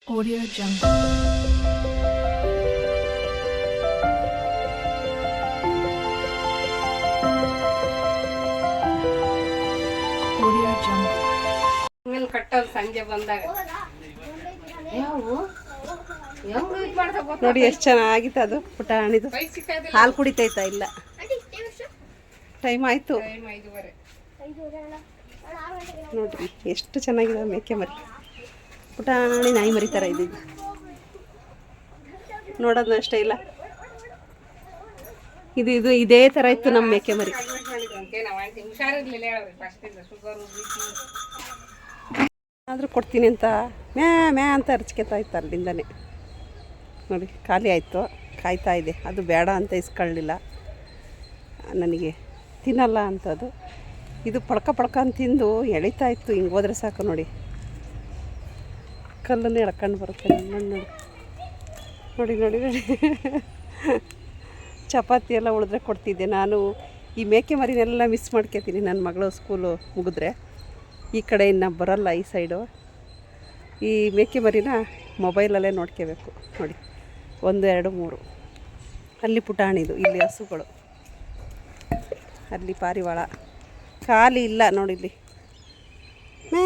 Audio Jungle. Audio Jungle. ಆಮೇಲೆ ಕಟ್ಟೋದು ಸಂಜೆ ಬಂದಾಗ ನೋಡಿ ಎಷ್ಟು ಚೆನ್ನಾಗಿತ್ತು ಅದು ಪುಟಾಣಿದು. ಹಾಲು ಕುಡಿತೈತಾ? ಇಲ್ಲ, ಟೈಮ್ ಆಯಿತು. ನೋಡ್ರಿ ಎಷ್ಟು ಚೆನ್ನಾಗಿದೆ ಮೇಕೆ ಮರಿ. ಪುಟಾಣಿ ನಾಯಿ ಮರಿ ಥರ ಇದ್ದಿದ್ದು ನೋಡೋದು ಅಷ್ಟೇ. ಇಲ್ಲ, ಇದು ಇದೇ ಥರ ಇತ್ತು ನಮ್ಮ ಮೇಕೆ ಮರಿ. ಆದರೂ ಕೊಡ್ತೀನಿ ಅಂತ ಮ್ಯಾ ಮ್ಯಾ ಅಂತ ಅರ್ಚ್ಕೊತಾ ಇತ್ತು ಅಲ್ಲಿಂದನೇ. ನೋಡಿ ಖಾಲಿ ಆಯಿತು, ಕಾಯ್ತಾ ಇದೆ. ಅದು ಬೇಡ ಅಂತ ಇಸ್ಕೊಳ್ಳಿಲ್ಲ, ನನಗೆ ತಿನ್ನಲ್ಲ ಅಂತದು. ಇದು ಪಡ್ಕ ಅಂತ ತಿಂದು ಎಳಿತಾ ಇತ್ತು. ಹಿಂಗೆ ಹೋದ್ರೆ ಸಾಕು ನೋಡಿ, ಕಲ್ಲನ್ನು ಎಳ್ಕೊಂಡು ಬರುತ್ತೆ. ನೋಡಿ ನೋಡಿ ನೋಡಿ ನೋಡಿ ಚಪಾತಿ ಎಲ್ಲ ಉಳಿದ್ರೆ ಕೊಡ್ತಿದ್ದೆ ನಾನು. ಈ ಮೇಕೆ ಮರಿನೆಲ್ಲ ಮಿಸ್ ಮಾಡ್ಕೊತೀನಿ. ನನ್ನ ಮಗಳು ಸ್ಕೂಲು ಮುಗಿದ್ರೆ ಈ ಕಡೆ ಇನ್ನು ಬರೋಲ್ಲ ಈ ಸೈಡು. ಈ ಮೇಕೆ ಮರಿನ ಮೊಬೈಲಲ್ಲೇ ನೋಡ್ಕೋಬೇಕು. ನೋಡಿ 1 2 3 ಅಲ್ಲಿ ಪುಟಾಣಿದು, ಇಲ್ಲಿ ಹಸುಗಳು, ಅಲ್ಲಿ ಪಾರಿವಾಳ. ಖಾಲಿ ಇಲ್ಲ ನೋಡಿಲ್ಲಿ, ಮೇ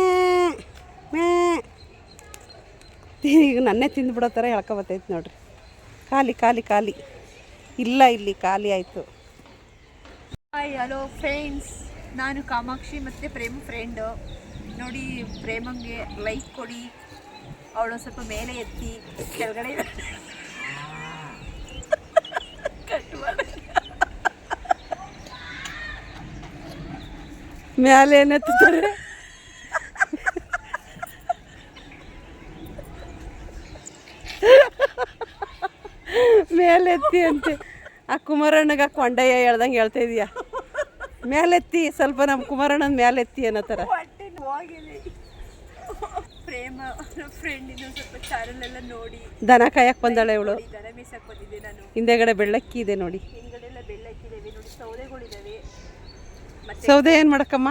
ಮೇ ಈಗ ನನ್ನೇ ತಿಂದುಬಿಡೋ ಥರ ಹೇಳ್ಕೊಬತ್ತೈತೆ ನೋಡ್ರಿ. ಖಾಲಿ ಖಾಲಿ ಖಾಲಿ ಇಲ್ಲ, ಇಲ್ಲಿ ಖಾಲಿ ಆಯಿತು. ಹಾಯ್, ಹಲೋ ಫ್ರೆಂಡ್ಸ್, ನಾನು ಕಾಮಾಕ್ಷಿ ಮತ್ತು ಪ್ರೇಮ ಫ್ರೆಂಡು. ನೋಡಿ, ಪ್ರೇಮಂಗೆ ಲೈಕ್ ಕೊಡಿ, ಅವಳು ಸ್ವಲ್ಪ ಮೇಲೆ ಎತ್ತಿ ಕೆಳಗಡೆ ಮೇಲೆ ಏನೆತ್ತಾರೆ ಮೇಲೆತ್ತಿ ಅಂತೆ. ಆ ಕುಮಾರಣ್ಣಗ ಕೊಂಡಯ್ಯ ಹೇಳ್ದಂಗೆ ಹೇಳ್ತಾ ಇದೀಯಾ. ಮೇಲೆತ್ತಿ ಸ್ವಲ್ಪ, ನಮ್ಮ ಕುಮಾರಣ್ಣನ ಮೇಲೆತ್ತಿ ಅನ್ನೋ ಥರ. ಪ್ರೇಮ ಫ್ರೆಂಡಿನ ಸ್ವಲ್ಪ ಚಾನಲ್ ಎಲ್ಲ ನೋಡಿ ದನ ಕಾಯಕ್ಕೆ ಬಂದಾಳೆ ಇವಳು. ದನ ಮೇಸಕ್ಕೆ ಬಂದಿದ್ದೆ ನಾನು. ಹಿಂದೆಗಡೆ ಬೆಳ್ಳಕ್ಕಿ ಇದೆ ನೋಡಿ, ಹಿಂದ್ಗಡೆ ಎಲ್ಲ ಬೆಳ್ಳಕ್ಕಿದ್ದಾವೆ ನೋಡಿ. ಸೌದೆಗಳಿದ್ದಾವೆ. ಮತ್ತೆ ಸೌದೆ ಏನು ಮಾಡಕ್ಕಮ್ಮ?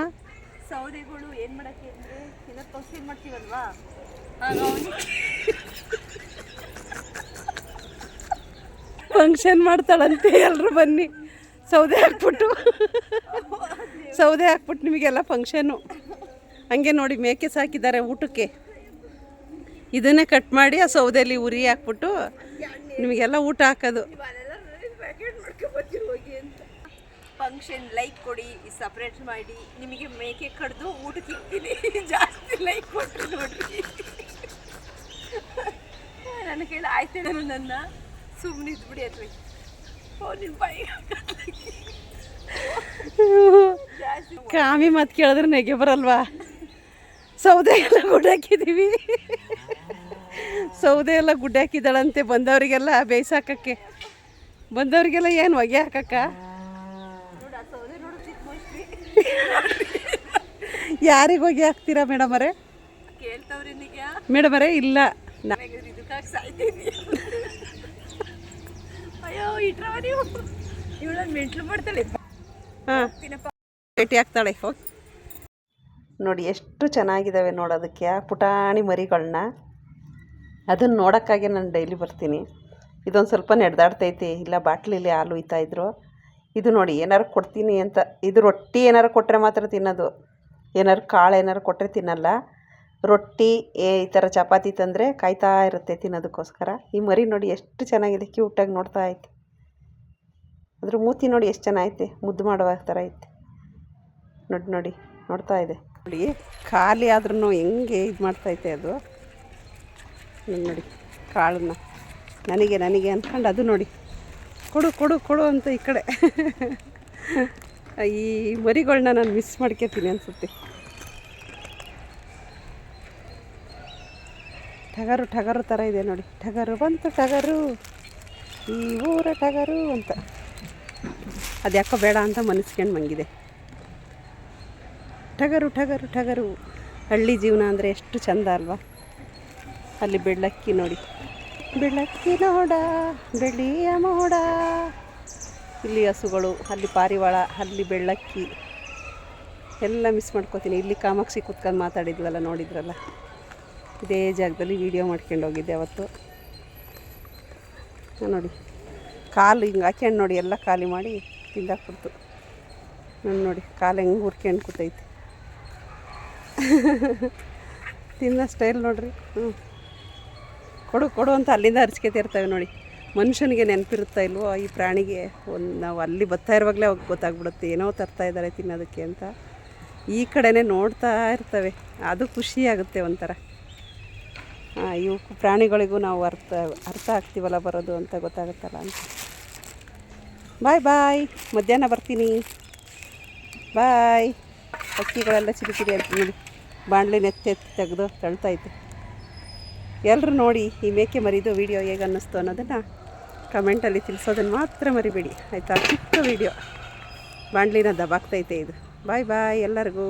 ಸೌದೆಗಳು ಏನು ಮಾಡೋಕ್ಕೆ ಅಂದರೆ ಎಲ್ಲ ತೊಸಿ ಮಾಡ್ತೀವಲ್ವಾ, ಫಂಕ್ಷನ್ ಮಾಡ್ತಾಳಂತೆ. ಎಲ್ಲರೂ ಬನ್ನಿ, ಸೌದೆ ಹಾಕ್ಬಿಟ್ಟು ನಿಮಗೆಲ್ಲ ಫಂಕ್ಷನ್ನು. ಹಂಗೆ ನೋಡಿ ಮೇಕೆ ಸಾಕಿದ್ದಾರೆ ಊಟಕ್ಕೆ. ಇದನ್ನೇ ಕಟ್ ಮಾಡಿ ಆ ಸೌದೆಯಲ್ಲಿ ಉರಿ ಹಾಕ್ಬಿಟ್ಟು ನಿಮಗೆಲ್ಲ ಊಟ ಹಾಕೋದು. ಫಂಕ್ಷನ್ ಲೈಕ್ ಕೊಡಿ, ಸಪ್ರೇಟ್ ಮಾಡಿ. ನಿಮಗೆ ಮೇಕೆ ಕಡ್ದು ಊಟಕ್ಕೆ ಇಕ್ತೀನಿ. ಜಾಸ್ತಿ ಲೈಕ್ ಕೊಟ್ಟರು ನೋಡ್ರಿ. ನನ್ನ ಕೈಲಿ ಆಯ್ತು, ನನ್ನ ಸುಮ್ಮನೆ ಇದ್ಬಿಡಿ ಅದ್ರಿ. ನಿನ್ನ ಬಾಯಿ ಕಾಮಿ ಮಾತು ಕೇಳಿದ್ರೆ ನೆಗೆ ಬರಲ್ವಾ? ಸೌದೆ ಎಲ್ಲ ಗುಡ್ಡಾಕಿದ್ದೀವಿ. ಸೌದೆ ಎಲ್ಲ ಗುಡ್ಡಾಕಿದ್ದಾಳಂತೆ ಬಂದವರಿಗೆಲ್ಲ ಬೇಯಿಸಾಕಕ್ಕೆ. ಬಂದವರಿಗೆಲ್ಲ ಏನು ಹೊಗೆ ಹಾಕಕ್ಕ? ಯಾರಿಗೆ ಹೊಗೆ ಹಾಕ್ತೀರಾ ಮೇಡಮರೇ? ಕೇಳ್ತವ್ರಿ ಮೇಡಮರೇ? ಇಲ್ಲ, ಇದಕ್ಕಾಗಿ ಸಾಯ್ತೀನಿ. ಅಯ್ಯೋ ಇಟ್ರವ ನೀವು. ಇವಳ ಮೆಂಟ್ಲು ಮಾಡ್ತಾಳೆ. ಹಾಂ, ಭೇಟಿ ಆಗ್ತಾಳೆ. ಹೋಗಿ ನೋಡಿ ಎಷ್ಟು ಚೆನ್ನಾಗಿದ್ದಾವೆ ನೋಡೋದಕ್ಕೆ ಆ ಪುಟಾಣಿ ಮರಿಗಳನ್ನ. ಅದನ್ನು ನೋಡೋಕ್ಕಾಗೆ ನಾನು ಡೈಲಿ ಬರ್ತೀನಿ. ಇದೊಂದು ಸ್ವಲ್ಪ ನಡೆದಾಡ್ತೈತಿ. ಇಲ್ಲ ಬಾಟ್ಲಿಲಿ ಹಾಲು ಇದ್ರು. ಇದು ನೋಡಿ ಏನಾರು ಕೊಡ್ತೀನಿ ಅಂತ. ಇದು ರೊಟ್ಟಿ ಏನಾರು ಕೊಟ್ಟರೆ ಮಾತ್ರ ತಿನ್ನೋದು. ಏನಾರು ಕಾಳು ಏನಾರು ಕೊಟ್ಟರೆ ತಿನ್ನಲ್ಲ. ರೊಟ್ಟಿ ಈ ಥರ ಚಪಾತಿ ತಂದರೆ ಕಾಯ್ತಾ ಇರುತ್ತೆ ತಿನ್ನೋದಕ್ಕೋಸ್ಕರ. ಈ ಮರಿ ನೋಡಿ ಎಷ್ಟು ಚೆನ್ನಾಗಿದೆ, ಕ್ಯೂಟಾಗಿ ನೋಡ್ತಾ ಐತೆ. ಅದ್ರ ಮೂತಿ ನೋಡಿ ಎಷ್ಟು ಚೆನ್ನಾಗೈತೆ, ಮುದ್ದು ಮಾಡುವ ಥರ ಐತೆ. ನೋಡಿ ನೋಡಿ ನೋಡ್ತಾ ಇದೆ ನೋಡಿ. ಖಾಲಿ ಆದ್ರೂ ಹೆಂಗೆ ಇದು ಮಾಡ್ತೈತೆ ಅದು. ನೋಡಿ ಕಾಳನ್ನ ನನಗೆ ಅಂದ್ಕೊಂಡು ಅದು ನೋಡಿ ಕೊಡು ಕೊಡು ಕೊಡು ಅಂತ ಈ ಕಡೆ. ಈ ಮರಿಗಳನ್ನ ನಾನು ಮಿಸ್ ಮಾಡ್ಕೊತೀನಿ ಅನಿಸುತ್ತೆ. ಟಗರು ಥರ ಇದೆ ನೋಡಿ. ಟಗರು ಬಂತು, ಟಗರು ಈ ಊರ ಟಗರು ಅಂತ. ಅದು ಯಾಕೋ ಬೇಡ ಅಂತ ಮನಸ್ಕೊಂಡು ಮಂಗಿದೆ. ಟಗರು ಟಗರು ಟಗರು. ಹಳ್ಳಿ ಜೀವನ ಅಂದರೆ ಎಷ್ಟು ಚಂದ ಅಲ್ವಾ? ಅಲ್ಲಿ ಬೆಳ್ಳಕ್ಕಿ ನೋಡಿ, ಬೆಳ್ಳಕ್ಕಿ ನೋಡ ಬೆಳ್ಳಿಯ ಮೋಡ. ಇಲ್ಲಿ ಹಸುಗಳು, ಅಲ್ಲಿ ಪಾರಿವಾಳ, ಅಲ್ಲಿ ಬೆಳ್ಳಕ್ಕಿ. ಎಲ್ಲ ಮಿಸ್ ಮಾಡ್ಕೋತೀನಿ. ಇಲ್ಲಿ ಕಾಮಾಕ್ಷಿ ಕೂತ್ಕೊಂಡು ಮಾತಾಡಿದ್ವಲ್ಲ, ನೋಡಿದ್ರಲ್ಲ. ಇದೇ ಜಾಗದಲ್ಲಿ ವೀಡಿಯೋ ಮಾಡ್ಕೊಂಡು ಹೋಗಿದ್ದೆ ಅವತ್ತು. ನೋಡಿ ಕಾಲು ಹಿಂಗೆ ಹಾಕ್ಯಂಡು ನೋಡಿ ಎಲ್ಲ ಖಾಲಿ ಮಾಡಿ ತಿಂದಾಕ್ಬಿಡ್ತು. ನೋಡಿ ಕಾಲು ಹೆಂಗೆ ಹುರ್ಕೊಂಡು ಕೂತೈತೆ. ತಿನ್ನೋ ಸ್ಟೈಲ್ ನೋಡ್ರಿ. ಕೊಡು ಕೊಡು ಅಂತ ಅಲ್ಲಿಂದ ಹರ್ಚ್ಕೊತಿರ್ತವೆ ನೋಡಿ. ಮನುಷ್ಯನಿಗೆ ನೆನಪಿರುತ್ತಾ ಇಲ್ವೋ ಈ ಪ್ರಾಣಿಗೆ, ನಾವು ಅಲ್ಲಿ ಬರ್ತಾ ಇರುವಾಗಲೇ ಅವಾಗ ಗೊತ್ತಾಗ್ಬಿಡುತ್ತೆ ಏನೋ ತರ್ತಾ ಇದ್ದಾರೆ ತಿನ್ನೋದಕ್ಕೆ ಅಂತ. ಈ ಕಡೆನೇ ನೋಡ್ತಾ ಇರ್ತವೆ, ಅದು ಖುಷಿ ಆಗುತ್ತೆ ಒಂಥರ. ಇವು ಪ್ರಾಣಿಗಳಿಗೂ ನಾವು ಅರ್ಥ ಆಗ್ತೀವಲ್ಲ ಬರೋದು ಅಂತ ಗೊತ್ತಾಗುತ್ತಲ್ಲ ಅಂತ. ಬಾಯ್ ಬಾಯ್, ಮಧ್ಯಾಹ್ನ ಬರ್ತೀನಿ, ಬಾಯ್. ಹಕ್ಕಿಗಳೆಲ್ಲ ಚಿರಿಚಿರಿ ಅಂತ ನೋಡಿ ಬಾಣಲಿ ನೆತ್ತಿ ತೆಗೆದು ತಳ್ತೈತೆ. ಎಲ್ಲರೂ ನೋಡಿ ಈ ಮೇಕೆ ಮರಿದು ವೀಡಿಯೋ ಹೇಗೆ ಅನ್ನಿಸ್ತು ಅನ್ನೋದನ್ನು ಕಮೆಂಟಲ್ಲಿ ತಿಳಿಸೋದನ್ನು ಮಾತ್ರ ಮರಿಬೇಡಿ ಆಯಿತಾ. ಚಿಕ್ಕ ವೀಡಿಯೋ ಬಾಣಲಿನ ದಬಾಗ್ತೈತೆ ಇದು. ಬಾಯ್ ಬಾಯ್ ಎಲ್ಲರಿಗೂ.